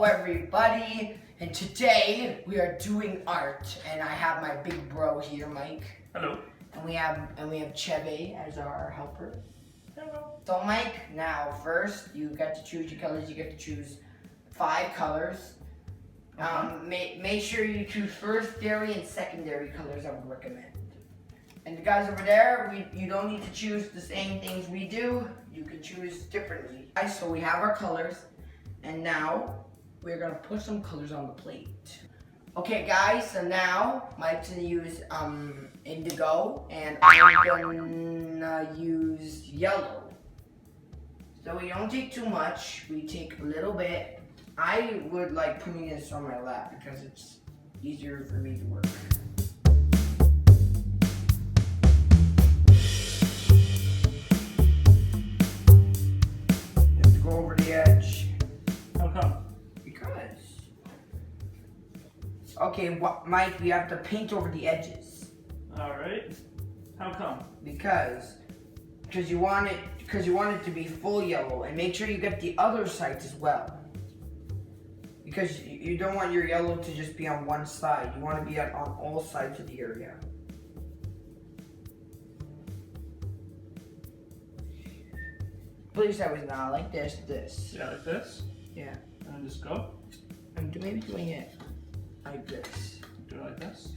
Hello everybody, and today we are doing art, and I have my big bro here, Mike. Hello. And we have Cheve as our helper. Hello. So Mike, now first you got to choose your colors. You get to choose 5 colors. Make sure you choose firstary and secondary colors. I would recommend. And the guys over there, you don't need to choose the same things we do. You can choose differently. So we have our colors, and now we're gonna put some colors on the plate. Okay guys, so now Mike's gonna use indigo, and I'm gonna use yellow. So we don't take too much, we take a little bit. I would like putting this on my lap because it's easier for me to work. You have to go over the edge. How come? Because. Okay, Mike, we have to paint over the edges. Alright. How come? Because you want it to be full yellow, and make sure you get the other sides as well. Because you don't want your yellow to just be on one side. You want to be on all sides of the area. Please, I was not like this. Yeah, like this? Yeah. And just go? I'm maybe doing it like this. Do it like this?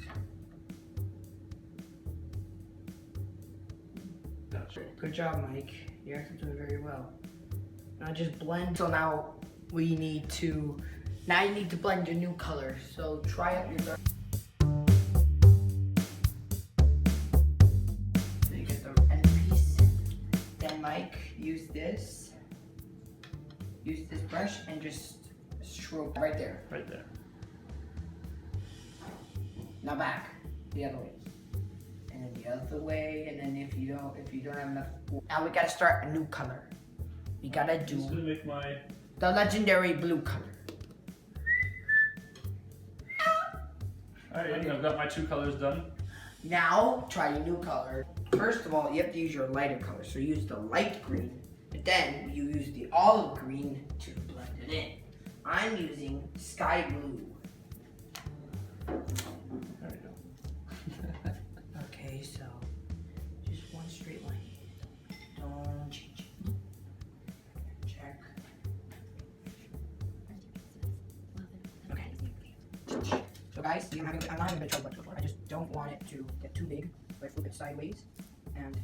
Gotcha. Good job, Mike. You're actually doing very well. Now just blend. So now you need to blend your new color. So try out your dark. So you get the end piece. Then Mike, use this brush and just stroke right there. Right there. Now back the other way. And then the other way, and then if you don't have enough, now we gotta start a new color. We gotta do Just gonna make my the legendary blue color. Alright, I've got my 2 colors done. Now try your new color. First of all, you have to use your lighter color. So use the light green, but then you use the olive green to blend it in. I'm using sky blue. There we go. Okay, so just one straight line. Don't change it. Check. Okay. So guys, I'm not having a bit of trouble before. I just don't want it to get too big. So I flip it sideways and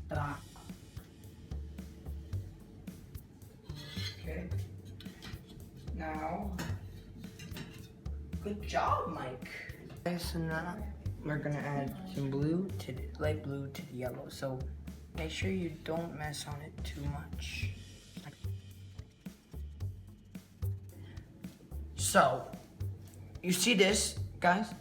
ta-da. Okay. Now, good job, Mike. So now we're gonna add some blue to the light blue to the yellow. So make sure you don't mess on it too much. So you see this, guys?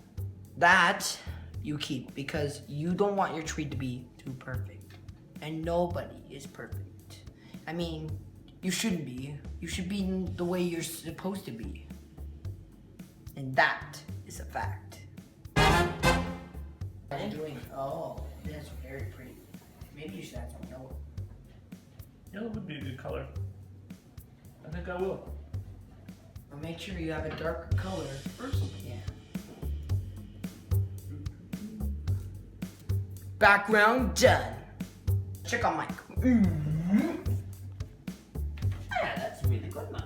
That you keep because you don't want your tree to be too perfect, and nobody is perfect. I mean, you shouldn't be. You should be the way you're supposed to be, and that is a fact. What are you doing? Oh, that's very pretty. Maybe you should add some yellow. Yellow would be a good color. I think I will. But make sure you have a darker color first. Yeah. Background done. Check on Mike. Yeah, that's really good, Mike.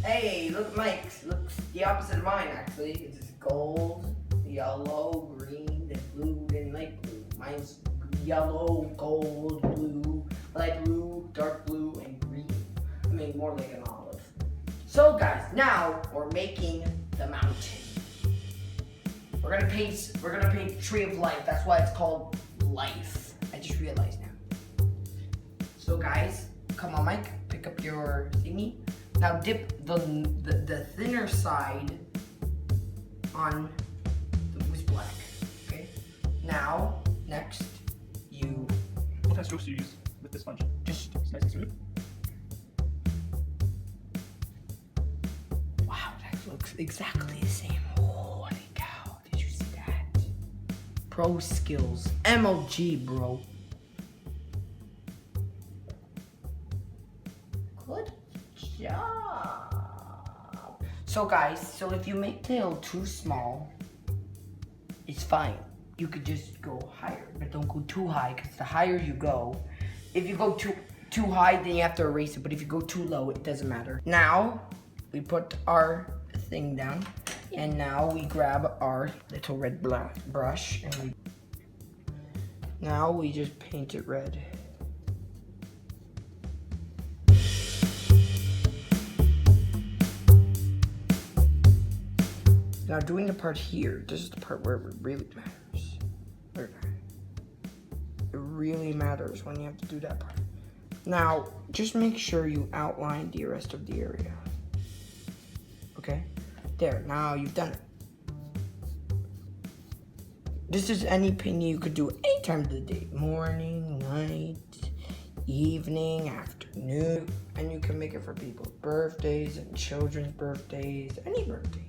Hey, look, Mike's looks the opposite of mine actually. It's gold, yellow, green, then blue, then light blue. Mine's yellow, gold, blue, light blue, dark blue, and green. I mean, more like an olive. So guys, now we're making the mountain. We're gonna paint Tree of Life. That's why it's called Life. I just realized now. So guys, come on, Mike, pick up your thingy. Now dip the thinner side on the black. Okay. Now next you. What kind of strokes do you use with this sponge? Just nice and smooth. Wow, that looks exactly the same. Holy cow! Did you see that? Pro skills, MOG, bro. So guys, so if you make the hill too small, it's fine. You could just go higher, but don't go too high, because the higher you go, if you go too high, then you have to erase it, but if you go too low, it doesn't matter. Now, we put our thing down, and now we grab our little red brush, and now we just paint it red. Now doing the part here, this is the part where it really matters. It really matters when you have to do that part. Now, just make sure you outline the rest of the area. Okay? There, now you've done it. This is any painting you could do any time of the day. Morning, night, evening, afternoon. And you can make it for people's birthdays and children's birthdays, any birthday.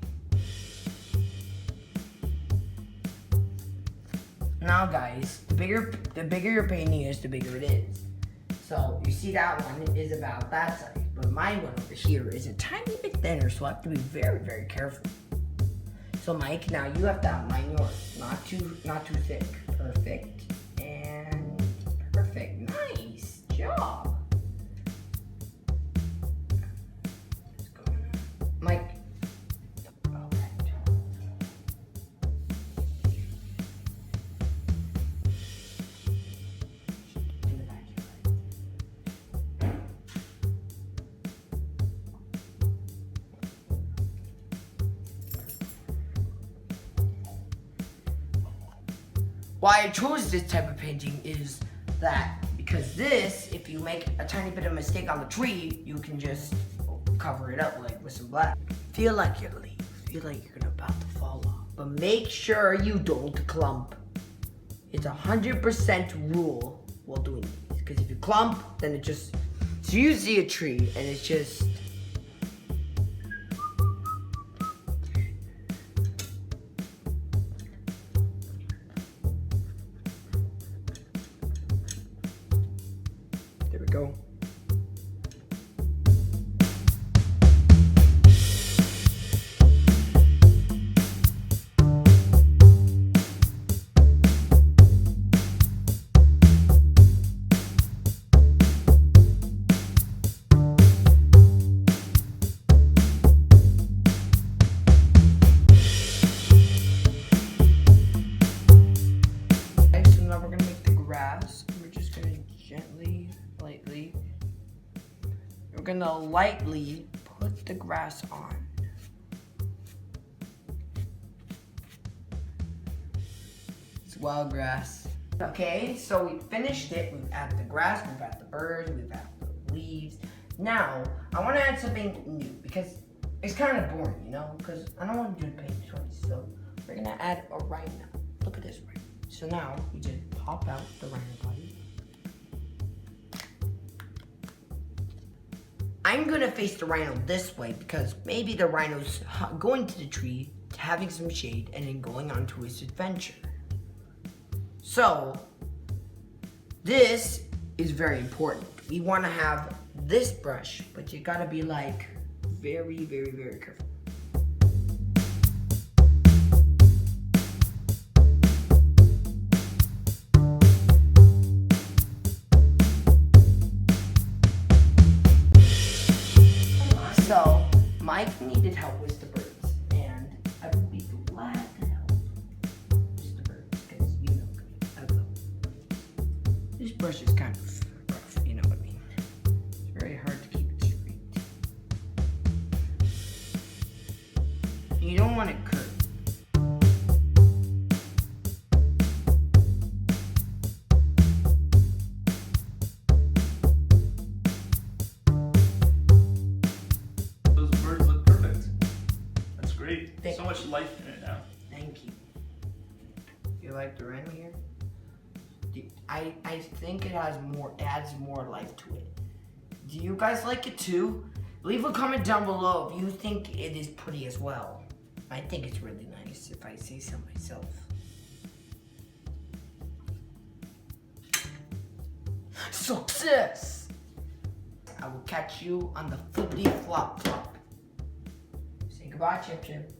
Now guys, the bigger your painting is, the bigger it is. So you see that one is about that size, but my one over here is a tiny bit thinner, so I have to be very, very careful. So Mike, now you have to outline yours, not too thick. Perfect and perfect. Nice job. Mike. Why I chose this type of painting is that because this, if you make a tiny bit of mistake on the tree, you can just cover it up like with some black. Feel like you're leaving. Feel like you're about to fall off. But make sure you don't clump. It's 100% rule while doing these. Because if you clump, then it just, so you see a tree and it's just, there we go. So now we're gonna make the grass. We're just gonna gently, lightly, we're gonna lightly put the grass on. It's wild grass. Okay, so we finished it. We've added the grass, we've added the birds, we've added the leaves. Now, I wanna add something new because it's kind of boring, you know? Because I don't want to do the paint twice. So we're gonna add a rhino. Look at this rhino. So now we just pop out the rhino body. I'm gonna face the rhino this way because maybe the rhino's going to the tree, having some shade, and then going on to his adventure. So this is very important. We want to have this brush, but you gotta be like very, very, very careful. So Mike needed help with the birds, and I would be glad to help with the birds because you know I will. This brush is kind of rough, you know what I mean. It's very hard to keep it straight. You don't want it curved. Those birds look perfect. That's great. So much life in it now. Thank you. You like the rhino here? I think it adds more life to it. Do you guys like it too? Leave a comment down below if you think it is pretty as well. I think it's really nice if I say so myself. Success! I will catch you on the flippity flop flop. Say goodbye. Goodbye, Chip Chip.